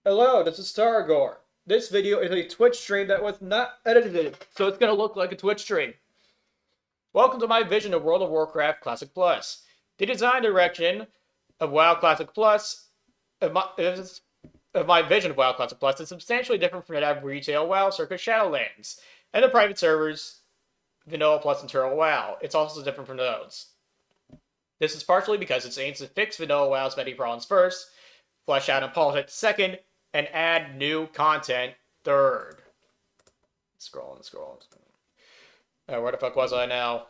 Hello, this is Tarregor. This video is a Twitch stream that was not edited, so it's gonna look like a Twitch stream. Welcome to my vision of World of Warcraft Classic Plus. The design direction of WoW Classic Plus, of my vision of WoW Classic Plus, is substantially different from that of retail WoW circa Shadowlands, and the private servers, Vanilla Plus and Turtle WoW. It's also different from those. This is partially because it aims to fix Vanilla WoW's many problems first, flesh out and polish it second, and add new content third. Scrolling. Where the fuck was I now?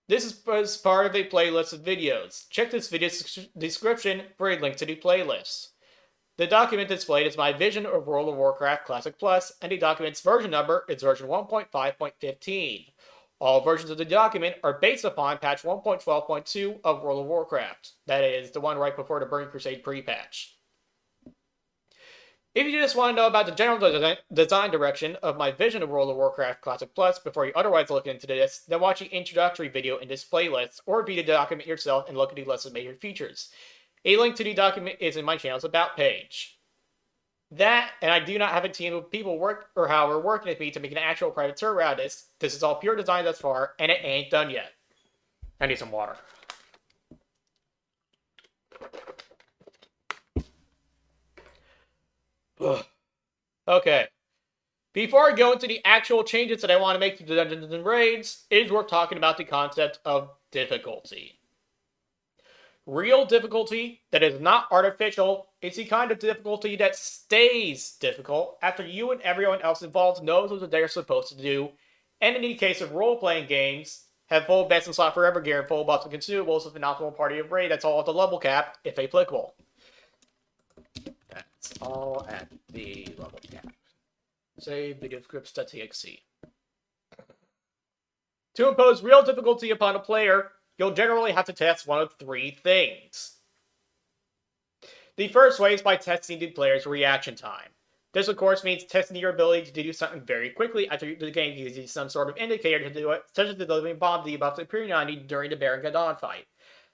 This was part of a playlist of videos. Check this video's description for a link to the playlist. The document displayed is my vision of World of Warcraft Classic Plus, and the document's version number is version 1.5.15. All versions of the document are based upon patch 1.12.2 of World of Warcraft. That is, the one right before the Burning Crusade pre-patch. If you just want to know about the general design direction of my vision of World of Warcraft Classic Plus before you otherwise look into this, then watch the introductory video in this playlist, or read the document yourself and look at the list of major features. A link to the document is in my channel's About page. That, and I do not have a team of people working with me to make an actual private server out of this. This is all pure design thus far, and it ain't done yet. I need some water. Okay. Before I go into the actual changes that I want to make to the dungeons and raids, it is worth talking about the concept of difficulty. Real difficulty that is not artificial is the kind of difficulty that stays difficult after you and everyone else involved knows what they're supposed to do, and in the case of role-playing games, have full best and slot forever gear and full buffs and consumables with an optimal party of raid that's all at the level cap, if applicable. That's all at the level cap. Save video scripts.txt. To impose real difficulty upon a player, you'll generally have to test one of three things. The first way is by testing the player's reaction time. This, of course, means testing your ability to do something very quickly after the game gives you some sort of indicator to do it, such as the delivering bomb debuff to Period 90 during the Baron Gadon fight.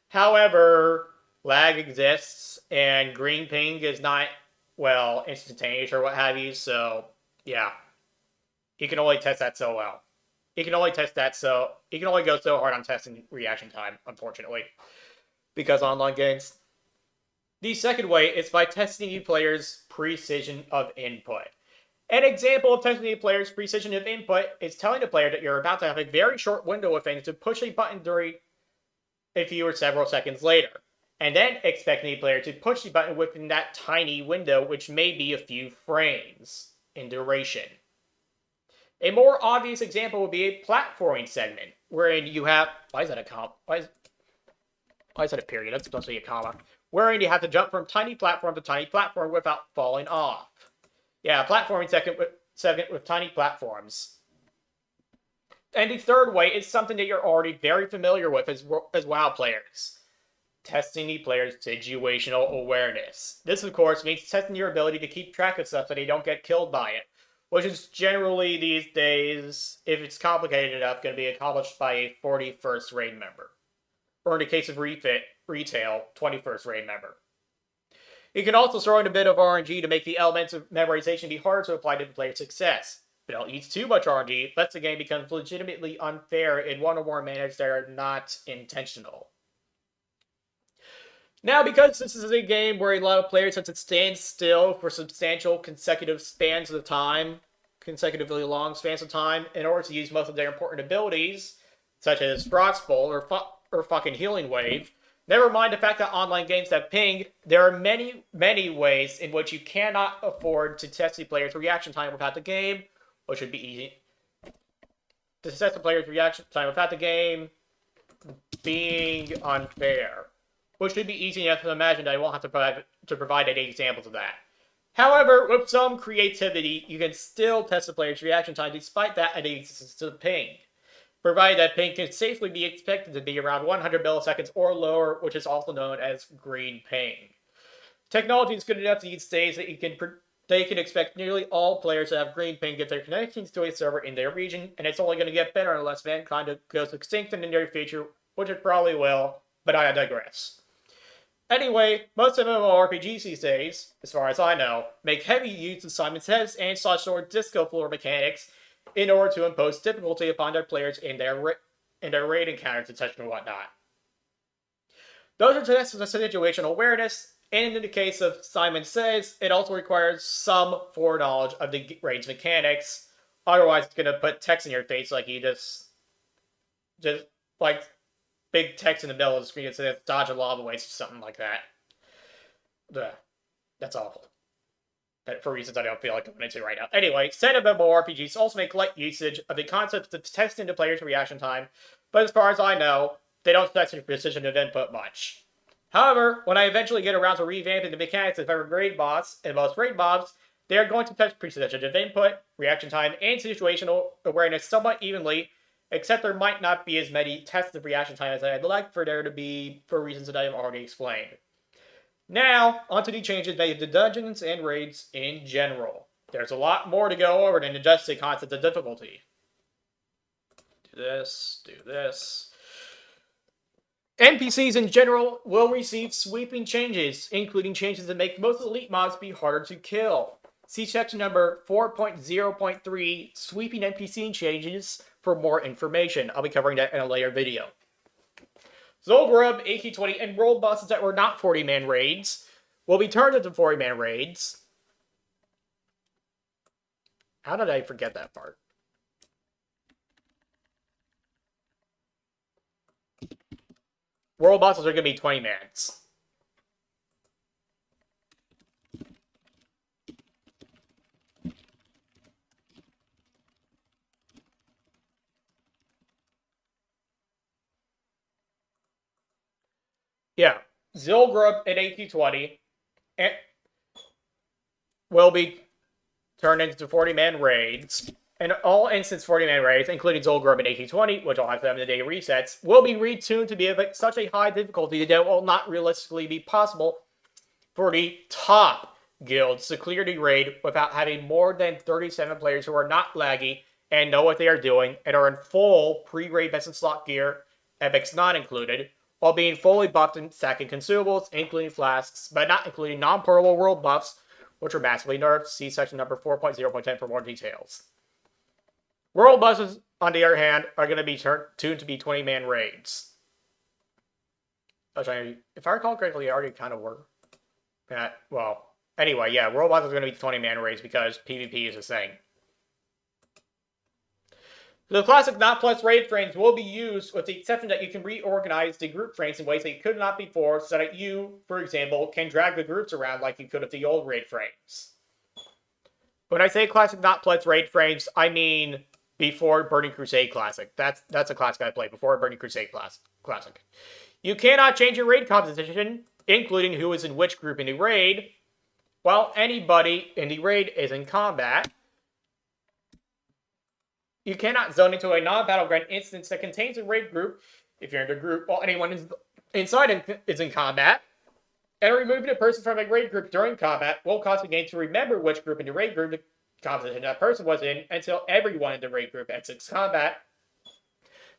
However, lag exists, and green ping is not, well, instantaneous or what have you, so, yeah. You can only test that so well. You can only go so hard on testing reaction time, unfortunately, because online games. The second way is by testing the player's precision of input. An example of testing the player's precision of input is telling the player that you're about to have a very short window of things to push a button during a few or several seconds later, and then expecting the player to push the button within that tiny window, which may be a few frames in duration. A more obvious example would be a platforming segment, wherein you have... Why is that a comma? Why is that a period? That's supposed to be a comma. Wherein you have to jump from tiny platform to tiny platform without falling off. Yeah, platforming segment with tiny platforms. And the third way is something that you're already very familiar with as WoW players. Testing the player's situational awareness. This, of course, means testing your ability to keep track of stuff so they don't get killed by it, which is generally these days, if it's complicated enough, going to be accomplished by a 41st raid member. Or in the case of retail, 21st raid member. You can also throw in a bit of RNG to make the elements of memorization be harder to apply to the player's success. But don't use too much RNG, lest the game becomes legitimately unfair in one or more manners that are not intentional. Now, because this is a game where a lot of players have to stand still for substantial consecutively long spans of time, in order to use most of their important abilities, such as Frostbolt or fucking Healing Wave, never mind the fact that online games have ping, there are many, many ways in which you cannot afford to test the player's reaction time without the game, which would be easy. To test the player's reaction time without the game being unfair, which should be easy enough to imagine that I won't have to provide any examples of that. However, with some creativity, you can still test the player's reaction time despite that and the existence of ping, provided that ping can safely be expected to be around 100 milliseconds or lower, which is also known as green ping. Technology is good enough these days that they can expect nearly all players to have green ping if their connections to a server in their region, and it's only going to get better unless mankind goes extinct in the near future, which it probably will, but I digress. Anyway, most MMORPGs these days, as far as I know, make heavy use of Simon Says and such sort of disco floor mechanics in order to impose difficulty upon their players in their raid encounters, etc. and whatnot. Those are tests of situational awareness, and in the case of Simon Says, it also requires some foreknowledge of the raid's mechanics. Otherwise, it's gonna put text in your face like you just like big text in the middle of the screen that says dodge a lava waste or something like that. Ugh, that's awful. For reasons I don't feel like going into right now. Anyway, set of MMORPGs also make light usage of the concept of testing the player's reaction time, but as far as I know, they don't test the precision of input much. However, when I eventually get around to revamping the mechanics of every raid boss and most raid mobs, they are going to test precision of input, reaction time, and situational awareness somewhat evenly, except there might not be as many tests of reaction time as I'd like for there to be for reasons that I have already explained. Now, onto the changes made to dungeons and raids in general. There's a lot more to go over than just the concept of difficulty. Do this. NPCs in general will receive sweeping changes, including changes that make most elite mobs be harder to kill. See section number 4.0.3, Sweeping NPC Changes, for more information. I'll be covering that in a later video. Zolgrub, AK-20, and world bosses that were not 40-man raids will be turned into 40-man raids. How did I forget that part? World bosses are going to be 20-mans. Yeah, Zilgrub and AK-20 will be turned into 40-man raids. And all instance 40-man raids, including Zolgrub and AK-20, which will have 7-day resets, will be retuned to be of such a high difficulty that it will not realistically be possible for the top guilds to clear the raid without having more than 37 players who are not laggy and know what they are doing and are in full pre-raid best in slot gear, epics not included, while being fully buffed and stacking consumables, including flasks, but not including non-portable world buffs, which are massively nerfed. See section number 4.0.10 for more details. World buffs, on the other hand, are going to be tuned to be 20-man raids. If I recall correctly, they already kind of were. Well, anyway, yeah, world buffs are going to be 20-man raids because PvP is a thing. The classic not plus raid frames will be used with the exception that you can reorganize the group frames in ways that you could not before so that you, for example, can drag the groups around like you could with the old raid frames. When I say classic not plus raid frames, I mean before Burning Crusade Classic. That's a classic I played before Burning Crusade Classic. You cannot change your raid composition, including who is in which group in the raid, while anybody in the raid is in combat. You cannot zone into a non-battleground instance that contains a raid group if you're in the group while anyone inside is in combat. And removing a person from a raid group during combat will cause the game to remember which group in the raid group the composition that person was in until everyone in the raid group exits combat.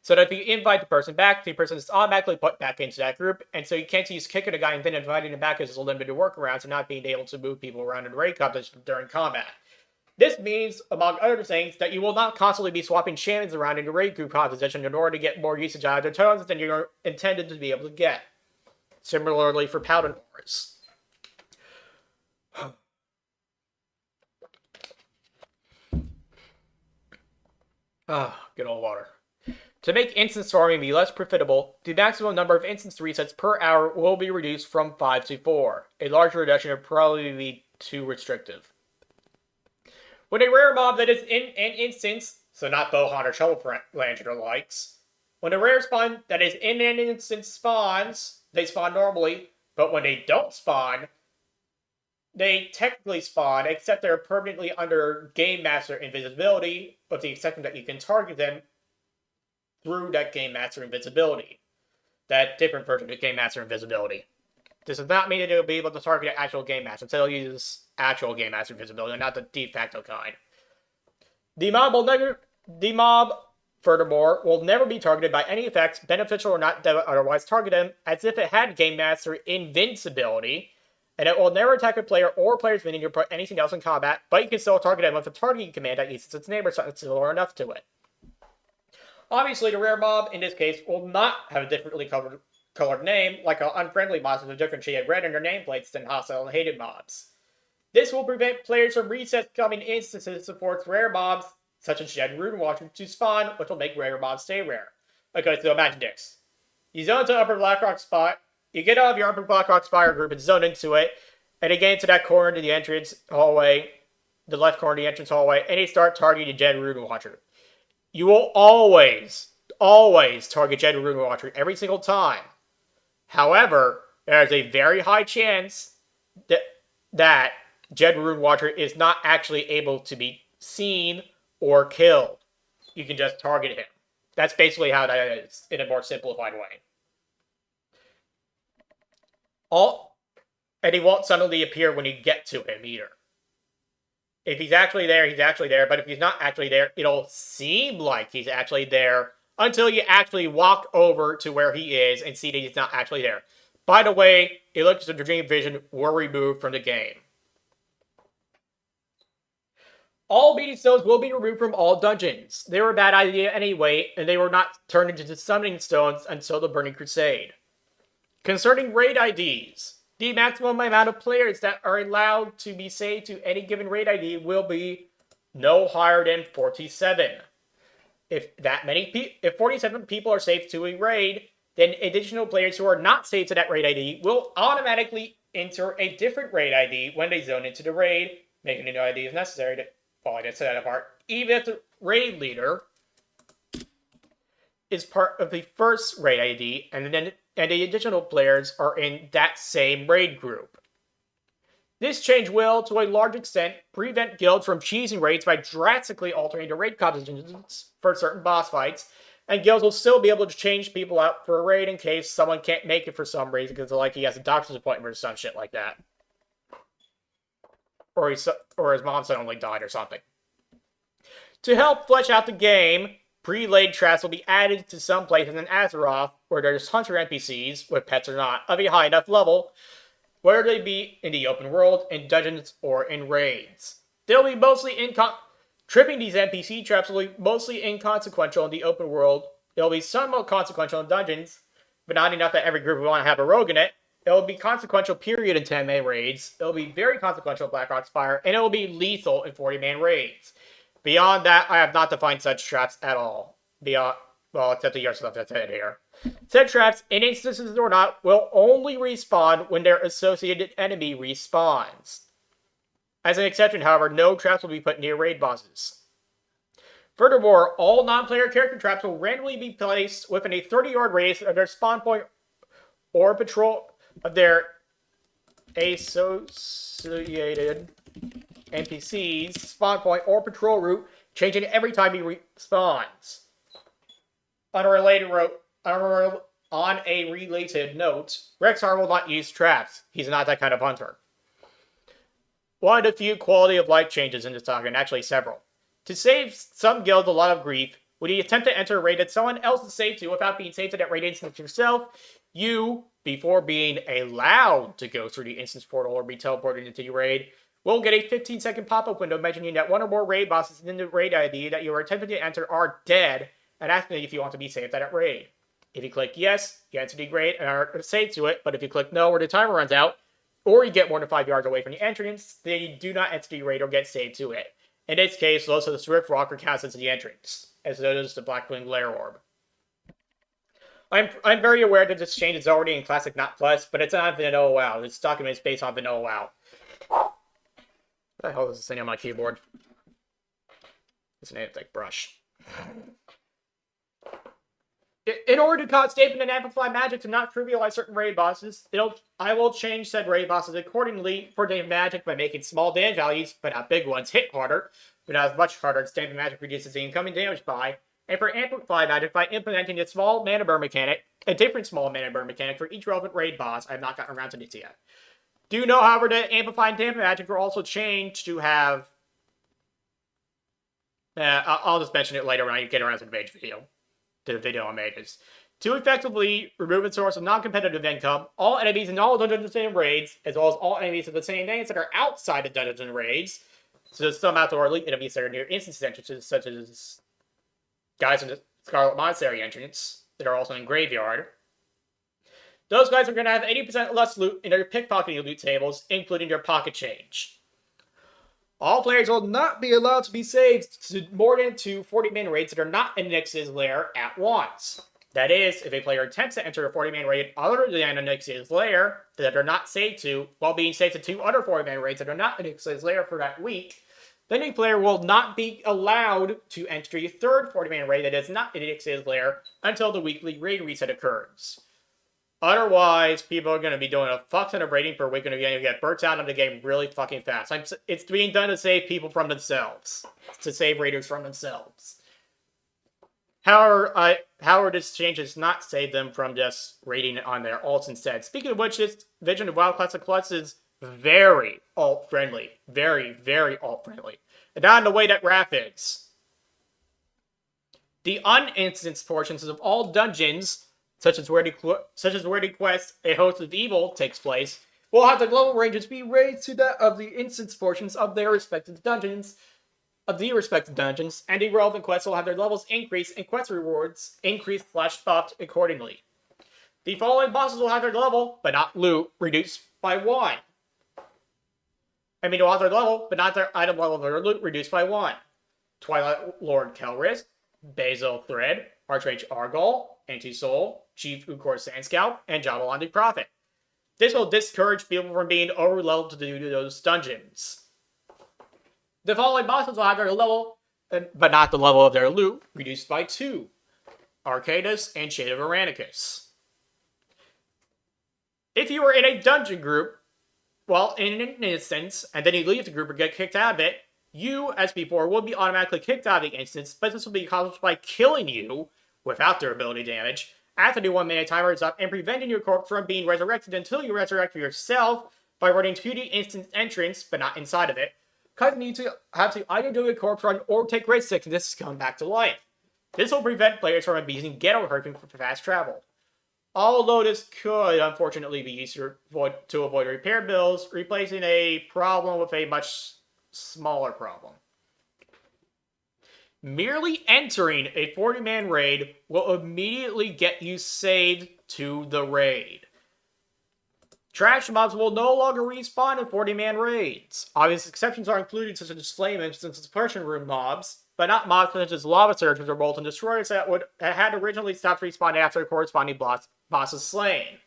So that if you invite the person back, the person is automatically put back into that group, and so you can't use kicking a guy and then inviting him back as a limited workaround to not being able to move people around in the raid competition during combat. This means, among other things, that you will not constantly be swapping shamans around in your raid group composition in order to get more usage out of their totems than you're intended to be able to get. Similarly for Paladin Wars. Good old water. To make instance farming be less profitable, the maximum number of instance resets per hour will be reduced from 5 to 4. A larger reduction would probably be too restrictive. When a rare mob that is in an instance, so not Bohan or Shovel Lantern or likes, when a rare spawn that is in an instance spawns, they spawn normally, but when they don't spawn, they technically spawn, except they're permanently under Game Master invisibility, with the exception that you can target them through that Game Master invisibility. That different version of Game Master invisibility. This does not mean that you'll be able to target the actual Game Master, so they'll use actual Game Master invisibility, not the de facto kind. The mob Furthermore, will never be targeted by any effects, beneficial or not, that would otherwise target him, as if it had Game Master invincibility, and it will never attack a player or player's minion or put anything else in combat, but you can still target him with a targeting command that uses its name or something similar enough to it. Obviously, the rare mob, in this case, will not have a differently colored name, like unfriendly mobs with a different shade of red in their nameplates than hostile and hated mobs. This will prevent players from reset coming instances to force rare mobs, such as Shed Rune Watcher, to spawn, which will make rare mobs stay rare. Okay, so imagine this. You zone to Upper Blackrock Spire, you get out of your Upper Blackrock Spire group and zone into it, and you get into that corner to the entrance hallway, the left corner of the entrance hallway, and you start targeting Shed Rune Watcher. You will always target Shed Rune Watcher every single time. However, there is a very high chance that Shed Rune Watcher is not actually able to be seen or killed. You can just target him. That's basically how that is, in a more simplified way. And he won't suddenly appear when you get to him either. If he's actually there, he's actually there. But if he's not actually there, it'll seem like he's actually there until you actually walk over to where he is and see that he's not actually there. By the way, ellipses of dream vision were removed from the game. All beating stones will be removed from all dungeons. They were a bad idea anyway, and they were not turned into summoning stones until the Burning Crusade. Concerning raid IDs, the maximum amount of players that are allowed to be saved to any given raid ID will be no higher than 47. If 47 people are saved to a raid, then additional players who are not saved to that raid ID will automatically enter a different raid ID when they zone into the raid, making a new ID if necessary. I did set that apart. Even if the raid leader is part of the first raid ID, and the additional players are in that same raid group. This change will, to a large extent, prevent guilds from cheesing raids by drastically altering the raid compositions for certain boss fights, and guilds will still be able to change people out for a raid in case someone can't make it for some reason because like he has a doctor's appointment or some shit like that. Or his mom suddenly died or something. To help flesh out the game, pre-laid traps will be added to some places in Azeroth where there's hunter NPCs, with pets or not, of a high enough level, whether they be in the open world, in dungeons, or in raids. They'll be mostly tripping these NPC traps will be mostly inconsequential in the open world. They'll be somewhat consequential in dungeons, but not enough that every group will want to have a rogue in it. It'll be consequential period in 10-man raids. It'll be very consequential in Blackrock Spire, and it'll be lethal in 40-man raids. Beyond that, I have not defined such traps at all. Except the year stuff that's in here. Said traps, in instances or not, will only respawn when their associated enemy respawns. As an exception, however, no traps will be put near raid bosses. Furthermore, all non-player character traps will randomly be placed within a 30-yard radius of their spawn point or patrol of their associated NPCs, spawn point, or patrol route, changing every time he respawns. On a related note, Rexar will not use traps. He's not that kind of hunter. One of the few quality of life changes in this saga, and actually several. To save some guilds a lot of grief, when you attempt to enter a raid that someone else is saved to without being saved to that raid instance yourself, you, before being allowed to go through the instance portal or be teleported into your raid, will get a 15-second pop-up window mentioning that one or more raid bosses in the raid ID that you are attempting to enter are dead, and asking if you want to be saved at that raid. If you click yes, you enter the raid and are saved to it, but if you click no or the timer runs out, or you get more than 5 yards away from the entrance, then you do not enter the raid or get saved to it. In this case, those are the Swift Walker counts as the entrance, as does the Blackwing Glare Orb. I'm very aware that this change is already in Classic, not Plus, but it's not Vanilla WoW. This document is based on Vanilla WoW. What the hell is this thing on my keyboard? It's an antique brush. In order to cause statement and amplify magic to not trivialize certain raid bosses, I will change said raid bosses accordingly for damage magic by making small damage values, but not big ones, hit harder, but not as much harder as damage magic reduces the incoming damage by, and for amplify magic by implementing a small mana burn mechanic, a different small mana burn mechanic for each relevant raid boss. I have not gotten around to this yet. Do know, however, that amplify and dampen magic were also changed to have I'll just mention it later when I get around to the mage video. To the video on mages. To effectively remove a source of non-competitive income, all enemies in all dungeons and raids, as well as all enemies of the same names that are outside of dungeons and raids, so some outdoor elite enemies that are near instance entrances, such as guys in the Scarlet Monastery entrance that are also in Graveyard. Those guys are going to have 80% less loot in their pickpocketing loot tables, including their pocket change. All players will not be allowed to be saved to more than 2 40-man raids that are not in Nyx's lair at once. That is, if a player attempts to enter a 40-man raid other than a Nyx's lair that are not saved to, while being saved to 2 other 40-man raids that are not in Nyx's lair for that week, then a player will not be allowed to enter a third 40-man raid that is not in Nyx's lair until the weekly raid reset occurs. Otherwise, people are going to be doing a fuck ton of raiding per week and are going to get burnt out of the game really fucking fast. It's being done to save people from themselves. To save raiders from themselves. However, this change does not save them from just raiding on their alts instead. Speaking of which, this Vision of WoW Classic Plus is very alt-friendly. Very, very alt-friendly. And not in the way that Wrath is. The uninstanced portions of all dungeons, such as where the quest A Host of Evil takes place, will have the level ranges be raised to that of the instance portions of their respective dungeons, and the relevant quests will have their levels increased and quest rewards increased/buffed accordingly. The following bosses will have their level, but not loot, reduced by 1. They'll have their level, but not their item level or loot reduced by 1. Twilight Lord Kelris, Basil Thread, Archmage Argol, Anti-Soul, Chief Ukor Sandscalp, and Jabalandi Prophet. This will discourage people from being over-leveled to do those dungeons. The following bosses will have their level, but not the level of their loot, reduced by 2. Arcadus and Shade of Aranicus. If you are in a dungeon group, while in an instance, and then you leave the group or get kicked out of it, you, as before, will be automatically kicked out of the instance, but this will be accomplished by killing you, without durability damage, after the 1-minute timer is up, and preventing your corpse from being resurrected until you resurrect yourself by running to the instance entrance, but not inside of it, causing you to have to either do a corpse run or take great sickness to come back to life. This will prevent players from abusing ghetto herping for fast travel. Although this could, unfortunately, be used to avoid repair bills, replacing a problem with a much smaller problem. Merely entering a 40-man raid will immediately get you saved to the raid. Trash mobs will no longer respawn in 40-man raids. Obvious exceptions are included, such as flame instance and suppression room mobs, but not mobs such as lava surges or molten destroyers that had originally stopped respawning after the corresponding boss is slain.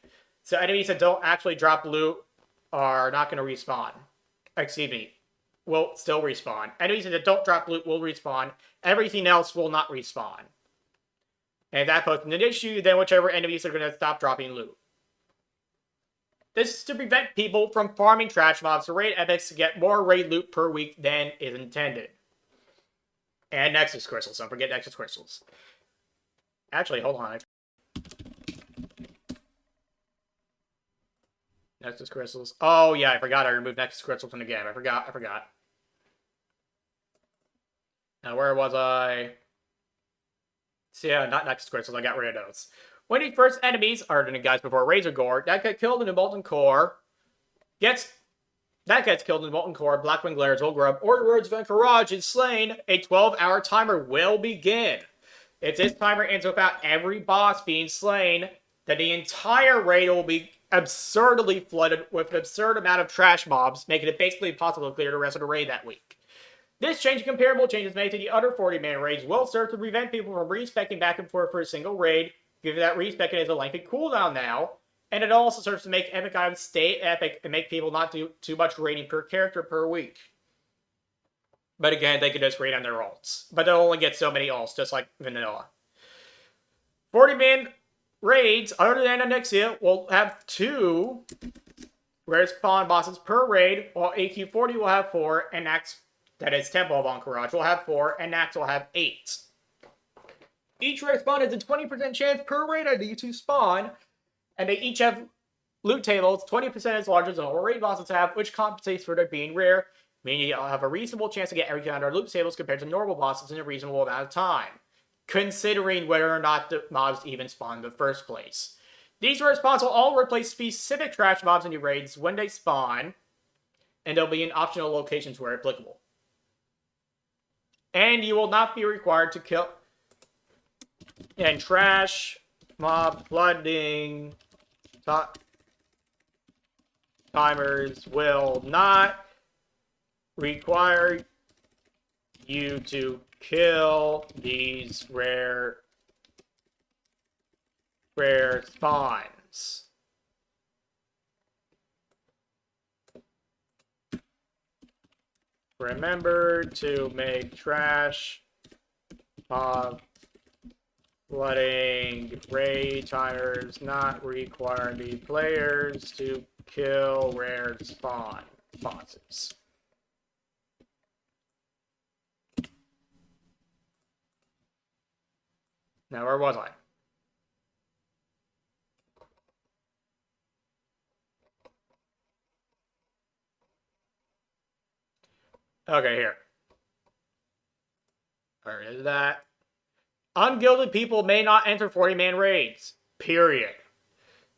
So enemies that don't actually drop loot are not going to respawn. Will still respawn. Enemies that don't drop loot will respawn. Everything else will not respawn. And if that poses an issue, then whichever enemies are going to stop dropping loot. This is to prevent people from farming trash mobs to raid epics to get more raid loot per week than is intended. And Nexus Crystals. Don't forget Nexus Crystals. Actually, hold on. Nexus Crystals. Oh, yeah, I forgot I removed Nexus Crystals from the game. I forgot. Now, where was I? So, yeah, not Nexus Crystals. I got rid of those. When the first enemies, or the guys before Razor Gore, that get killed in the Molten Core, gets killed in the Molten Core, Blackwing Glare, Zolgrub, or the Words of Encourage is slain, a 12-hour timer will begin. If this timer ends without every boss being slain, then the entire raid will be absurdly flooded with an absurd amount of trash mobs, making it basically impossible to clear the rest of the raid that week. This change and comparable changes made to the other 40-man raids will serve to prevent people from respecking back and forth for a single raid, given that respecking is a lengthy cooldown now, and it also serves to make epic items stay epic and make people not do too much raiding per character per week. But again, they can just raid on their alts. But they'll only get so many alts, just like vanilla. 40-man raids, other than Onyxia, will have 2 rare spawn bosses per raid, while AQ40 will have 4, and Nax, that is Temple of Encourage, will have 4, and Nax will have 8. Each rare spawn has a 20% chance per raid ID to spawn, and they each have loot tables 20% as large as all raid bosses have, which compensates for their being rare, meaning you'll have a reasonable chance to get everything under loot tables compared to normal bosses in a reasonable amount of time, considering whether or not the mobs even spawn in the first place. These rare spawns will all replace specific trash mobs in your raids when they spawn, and they'll be in optional locations where applicable. And you will not be required to kill... And trash mob flooding timers will not require you to kill these rare spawns. Remember to make trash mob flooding raid timers not require the players to kill rare spawn bosses. Now, where was I? Okay, here. Where is that? Ungilded people may not enter 40-man raids. Period.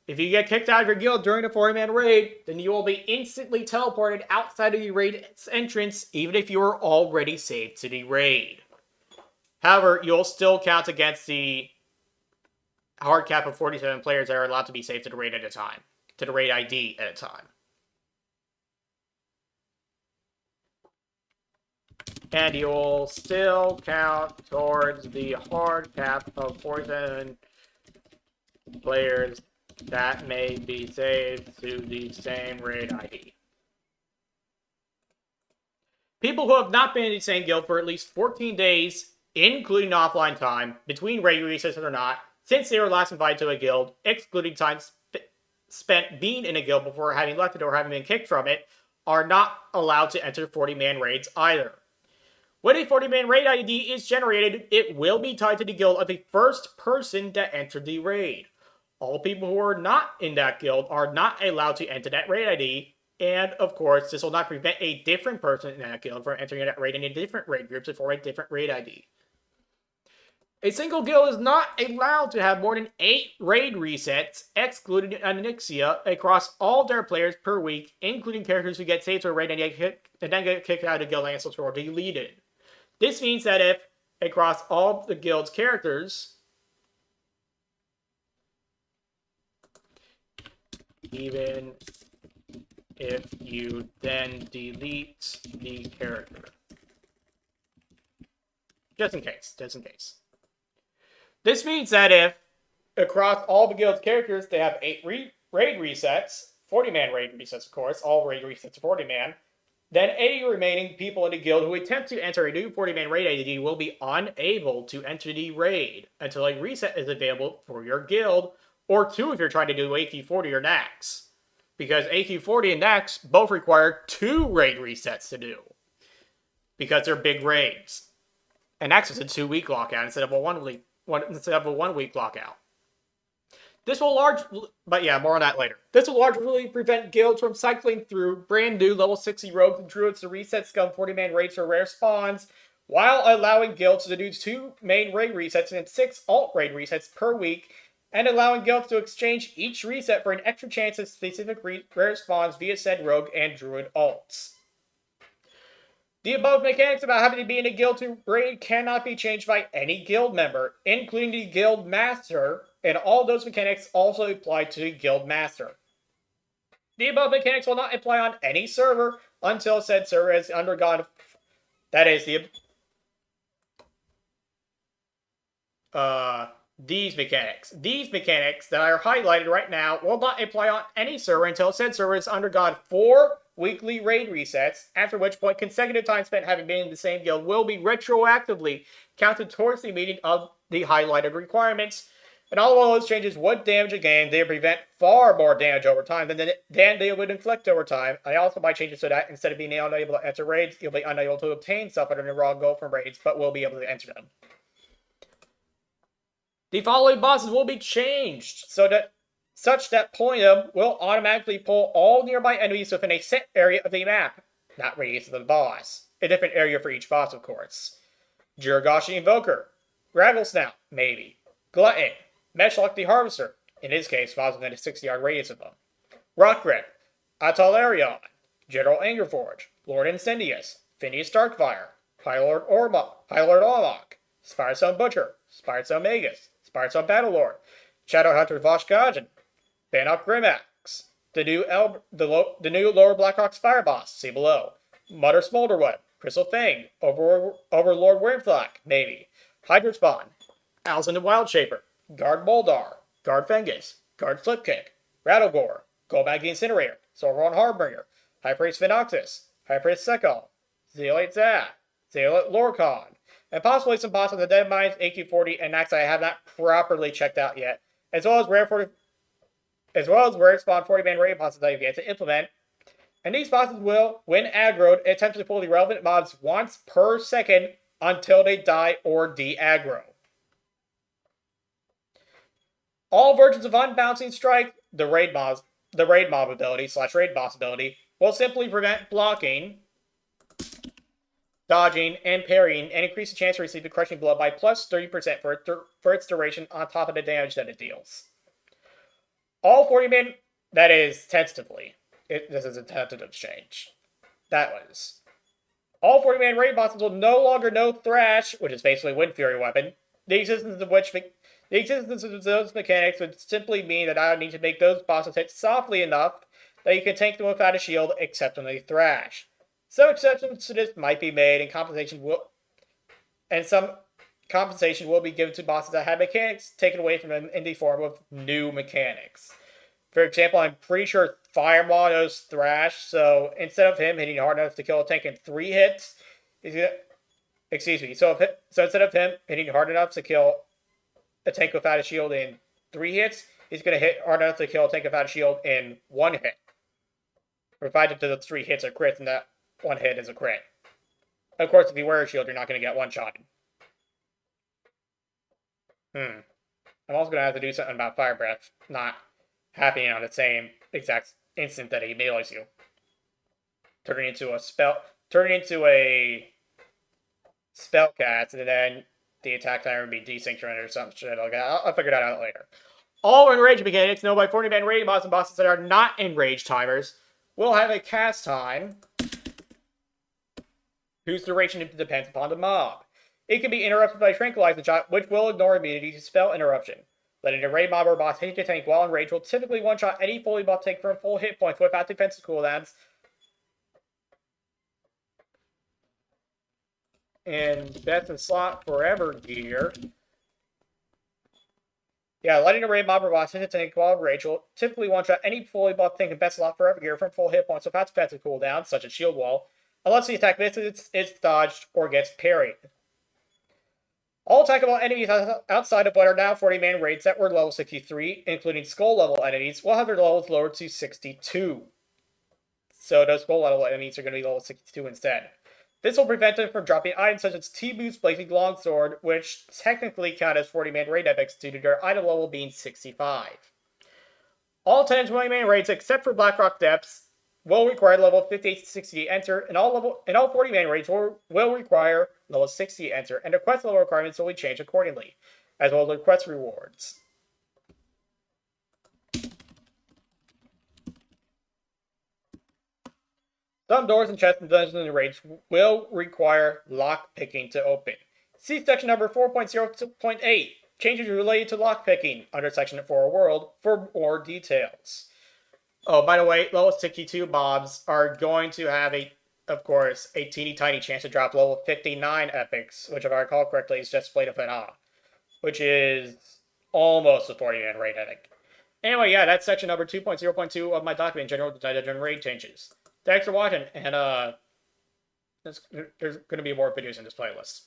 If you get kicked out of your guild during a 40-man raid, then you will be instantly teleported outside of the raid's entrance, even if you are already saved to the raid. However, you'll still count against the hard cap of 47 players that are allowed to be saved to the raid at a time. To the raid ID at a time. And you'll still count towards the hard cap of 47 players that may be saved to the same raid ID. People who have not been in the same guild for at least 14 days, including offline time, between raid resets or not, since they were last invited to a guild, excluding time spent being in a guild before having left it or having been kicked from it, are not allowed to enter 40-man raids either. When a 40-man raid ID is generated, it will be tied to the guild of the first person that entered the raid. All people who are not in that guild are not allowed to enter that raid ID, and of course, this will not prevent a different person in that guild from entering that raid in a different raid group to form a different raid ID. A single guild is not allowed to have more than 8 raid resets, excluding Onyxia, across all their players per week, including characters who get saved to a raid and then get kicked out of the guild and or deleted. This means that if, across all the guild's characters, even if you then delete the character. Just in case. This means that if, across all the guild's characters, they have 8 raid resets, 40-man raid resets, of course, all raid resets are 40-man, then 80 remaining people in the guild who attempt to enter a new 40-man raid ID will be unable to enter the raid until a reset is available for your guild, or 2 if you're trying to do AQ40 or Nax. Because AQ40 and Nax both require 2 raid resets to do. Because they're big raids. And Nax is a 2-week lockout instead of a 1-week lockout. This will but yeah, more on that later. This will largely prevent guilds from cycling through brand new level 60 rogues and druids to reset scum 40-man raids for rare spawns, while allowing guilds to do 2 main raid resets and 6 alt raid resets per week, and allowing guilds to exchange each reset for an extra chance at specific rare spawns via said rogue and druid alts. The above mechanics about having to be in a guild to raid cannot be changed by any guild member, including the guild master, and all those mechanics also apply to the guild master. The above mechanics will not apply on any server until said server has undergone, that is, these mechanics. These mechanics that are highlighted right now will not apply on any server until said server has undergone 4 weekly raid resets, after which point consecutive time spent having been in the same guild will be retroactively counted towards the meeting of the highlighted requirements. And all of those changes would damage a game. They prevent far more damage over time than they would inflict over time. I also might change it so that instead of being unable to enter raids, you'll be unable to obtain stuff under the raw gold from raids, but will be able to enter them. The following bosses will be changed such that pulling them will automatically pull all nearby enemies within a set area of the map. not radius of the boss. A different area for each boss, of course. Jiragashi Invoker. Rattlesnout, maybe. Glutton. Meshlock the Harvester. In his case, boss within a 60-yard radius of them. Rock Grip. Atalarion. General Angerforge. Lord Incendius. Phineas Darkfire. Pilot Ormok. Spirestone Butcher. Spirestone Magus. Spirestone Battlelord. Shadowhunter Voshkajin. Bannock Grimax. The new Lower Blackrock Spire boss, see below. Mutter Smolderwood. Crystal Fang. Overlord Wormflack, maybe. Hydra Spawn. Alzin the Wild Shaper. Guard Moldar. Guard Fengus. Guard Slipkick. Rattlegore. Goldbag the Incinerator. Silverhorn Harbinger. High Priest Phenoxus. High Priest Sekal. Zealot Zad. Zealot Lorcon. And possibly some bosses of the Dead Mines, AQ40, and Nax I have not properly checked out yet. As well as rare spawn 40-man raid bosses that I've yet to implement. And these bosses will, when aggroed, attempt to pull the relevant mobs once per second until they die or de-aggro. All versions of Unbouncing Strike, the raid mob ability / raid boss ability, will simply prevent blocking, dodging, and parrying, and increase the chance to receive the crushing blow by plus 30% for its duration on top of the damage that it deals. All 40-man, that is tentatively, this is a tentative change. That was. All 40-man raid bosses will no longer know Thrash, which is basically Wind Fury weapon. The existence of those mechanics would simply mean that I would need to make those bosses hit softly enough that you can tank them without a shield except when they thrash. Some exceptions to this might be made, and some compensation will be given to bosses that have mechanics taken away from them in the form of new mechanics. For example, I'm pretty sure Firemaw knows Thrash, so instead of him hitting hard enough to kill a tank in 3 hits, so instead of him hitting hard enough to kill a tank without a shield in 3 hits, he's going to hit hard enough to kill a tank without a shield in 1 hit. Provided that the 3 hits are crits and that 1 hit is a crit. Of course, if you wear a shield, you're not going to get one-shotted. I'm also going to have to do something about Fire Breath not happening on the same exact instant that he melees you. Turning into a spell cast, and then the attack timer would be desynchronized or some shit. I'll figure that out later. All enrage mechanics known by 40-man raid boss and bosses that are not enrage timers will have a cast time whose duration depends upon the mob. It can be interrupted by Tranquilizing Shot, which will ignore immunity to spell interruption. Letting a raid mob or boss hit the tank while enraged will typically one-shot any fully buffed tank from full hit points without defensive cooldowns. And that's in slot forever gear. Yeah, letting a raid mob or boss hit the tank while enraged will typically one-shot any fully buffed tank in best slot forever gear from full hit points without defensive cooldowns, such as shield wall, unless the attack misses, it's dodged, or gets parried. All attackable enemies outside of what are now 40-man raids that were level 63, including skull level enemies, will have their levels lowered to 62. So those skull level enemies are going to be level 62 instead. This will prevent them from dropping items such as T-Boost Blazing Longsword, which technically count as 40-man raid epics due to their item level being 65. All 10 and 20-man raids except for Blackrock Depths will require level 58 to 68 enter, and all 40-man raids will require level 60 enter, and the quest level requirements will be changed accordingly, as well as the quest rewards. Some doors and chests in dungeons and raids will require lockpicking to open. See section number 4.0.8, changes related to lockpicking, under section 4 World, for more details. Oh, by the way, level 62 mobs are going to have of course, a teeny tiny chance to drop level 59 epics, which if I recall correctly is just Blade of Fana, which is almost a 40-man raid epic. Anyway, yeah, that's section number 2.0.2 of my document, General Dungeon Raid Changes. Thanks for watching, and there's going to be more videos in this playlist.